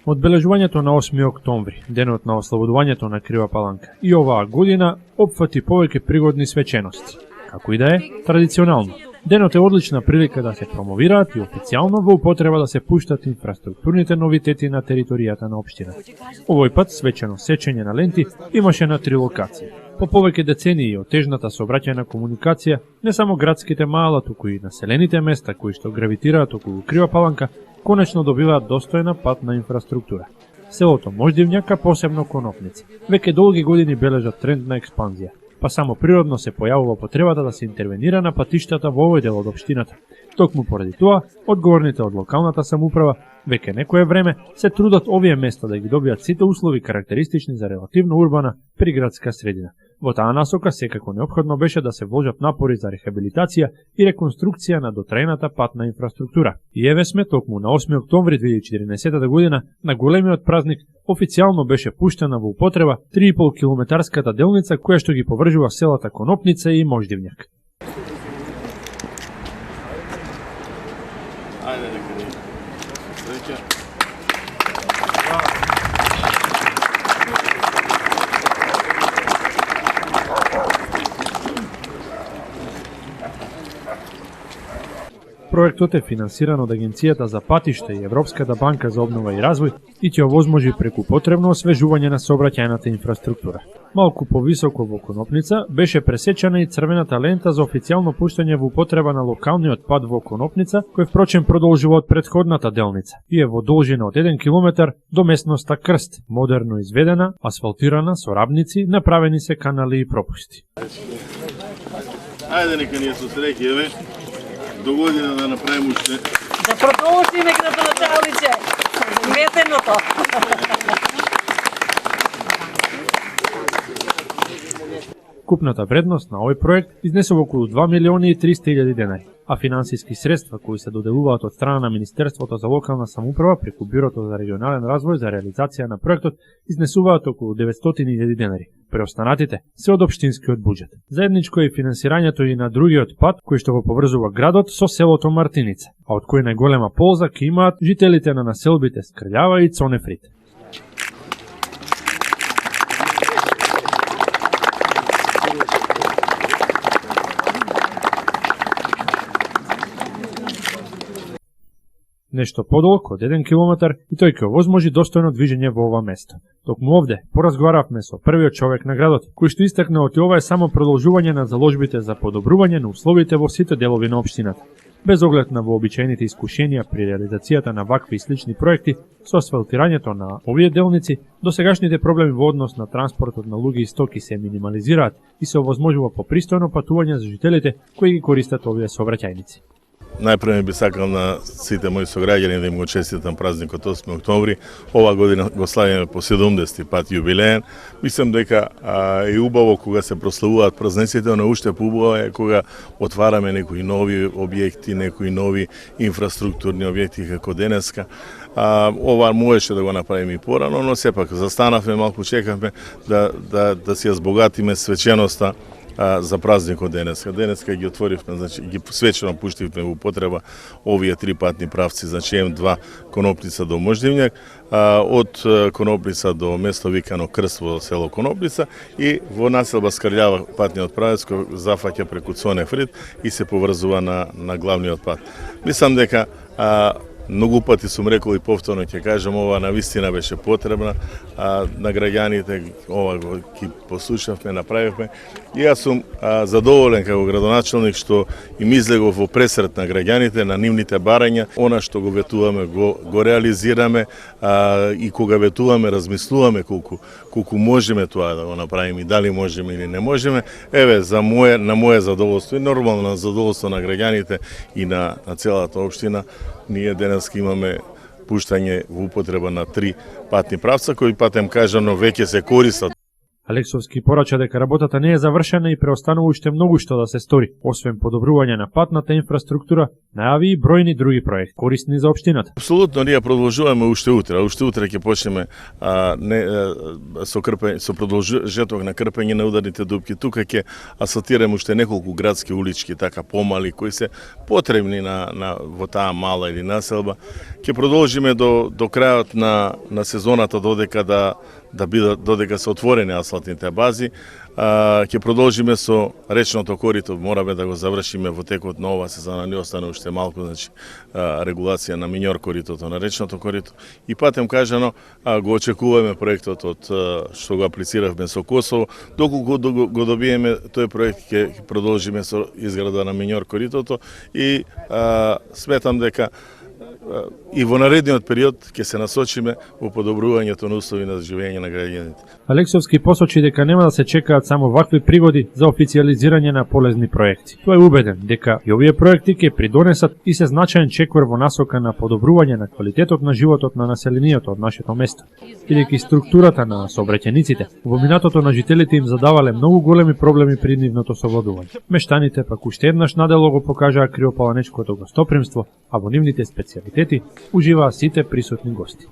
Одбележувањето на 8 октомври, денот на ослободувањето на Крива Паланка, и оваа година опфати повеќе пригодни свечености. Како и да е, традиционално, денот е одлична прилика да се промовираат и официјално во употреба да се пуштат инфраструктурните новитети на територијата на општината. Овој пат свечено сечење на ленти имаше на 3 локации. По повеќе децении и отежната сообраќајна комуникација, не само градските мала, туку и населените места кои што гравитираат околу Крива Паланка, конечно добиваат достојна патна инфраструктура. Селото Мождивњака, посебно Конопница, веќе долги години бележат тренд на експанзија, па само природно се појавува потребата да се интервенира на патиштата во овој дел од општината. Токму поради тоа, одговорните од локалната самоуправа веќе некое време се трудат овие места да ги добијат сите услови карактеристични за релативно урбана приградска средина. Во таа насока секако неопходно беше да се вложат напори за рехабилитација и реконструкција на дотрајната патна инфраструктура. И еве сме токму на 8 октомври 2014 година, на големиот празник, официјално беше пуштена во употреба 3,5 километарската делница која што ги поврзува селата Конопница и Мождивњак. Ајде нека среќа. Проектот е финансиран од Агенцијата за патишта и Европската банка за обнова и развој и ќе овозможи преку потребно освежување на сообраќајната инфраструктура. Малку повисоко во Конопница беше пресечена и црвената лента за официјално пуштање во употреба на локалниот пат во Конопница, кој впрочем продолжува од претходната делница и е во должина од 1 километар до местноста Крст, модерно изведена, асфалтирана со рабници, направени се канали и пропусти. Ајде нека ние со среќа, до година да направиме уште. Да продолжиме градоначалниче. Метеното. Купната вредност на овој проект изнесува околу 2 милиони и 300 илјади денари, а финансиски средства кои се доделуваат од страна на Министерството за локална самоуправа преку Бирото за регионален развој за реализација на проектот изнесуваат околу 900 илјади денари. Преостанатите се од општинскиот буџет. Заедничко е финансирањето и на другиот пат кој што го поврзува градот со селото Мартиница, а од кој најголема полза ќе имаат жителите на населбите Скрљава и Цонефрит. Нешто подолг од 1 километар и тој ќе овозможи достојно движење во ова место. Токму овде поразговаравме со првиот човек на градот, кој што истакна оти ова е само продолжување на заложбите за подобрување на условите во сите делови на општината. Без оглед на вообичаените искушенија при реализацијата на вакви и слични проекти, со асфалтирањето на овие делници, досегашните проблеми во однос на транспортот на луѓе и стоки се минимализираат и се овозможува попристојно патување за жителите кои ги користат овие сообраќајници. Најпрво би сакал на сите мои сограѓани да им го честитам празникот 8 октомври. Ова година го славиме по 70 пат јубилеен. Мислам дека е убаво кога се прославуваат празниците, но уште поубаво е кога отвараме некои нови објекти, некои нови инфраструктурни објекти како денеска. Ова можеше да го направиме и порано, но сепак застанавме, малку чекавме да си ја збогатиме свеченоста за празникот денеска. Денеска ги отворивме, значи ги свечено пуштивме во употреба овие 3 патни правци, значи М2 Конопница до Мождивњак, од Конопница до место викано Крст во село Конопница и во населба Скрљава патниот правец кој зафаќа преку Цонефрит и се поврзува на главниот пат. Мислам дека многу пати сум рекол и повторно ќе кажам, ова навистина беше потребна, на граѓаните ова ги послушавме, направивме. И јас сум задоволен како градоначалник што им излегов во пресрет на граѓаните, на нивните барања, она што го ветуваме го реализираме и кога ветуваме размислуваме колку можеме тоа да го направиме и дали можеме или не можеме. Еве на моје задоволство и нормално на задоволство на граѓаните и на целата општина, ние денеска имаме пуштање во употреба на 3 патни правца кои патем кажано веќе се користат. Алексовски порача дека работата не е завршена и преостанува уште многу што да се стори, освен подобрување на патната инфраструктура, најави и бројни други проекти корисни за општината. Апсолутно, ние продолжуваме уште утре. Уште утре ќе почнеме со продолжеток на крпење на ударните дупки. Тука ќе асфалтираме уште неколку градски улички, така помали, кои се потребни во таа мала или населба. Ќе продолжиме до крајот на сезоната додека се отворени асфалтните бази. Ќе продолжиме со речното корито, мораме да го завршиме во текот на оваа сезона, не остане уште малку, значи регулација на миньор коритото, на речното корито. И патем кажано, го очекуваме проектот од што го аплициравме со Косово. Доколку го добиеме тој проект, ќе продолжиме со изграда на миньор коритото и сметам дека и во наредниот период ќе се насочиме во подобрувањето на услови на живење на граѓаните. Алексовски посочи дека нема да се чекаат само вакви пригоди за официализирање на полезни проекти. Тој е убеден дека и овие проекти ќе придонесат и се значаен чекор во насока на подобрување на квалитетот на животот на населението од нашето место. Бидејќи структурата на сообраќајниците во минатото на жителите им задавале многу големи проблеми при нивното совладување. Мештаните пак уште еднаш надело го покажаа криопаланечкото гостопримство, а во нивните специјалитети уживаа сите присутни гости.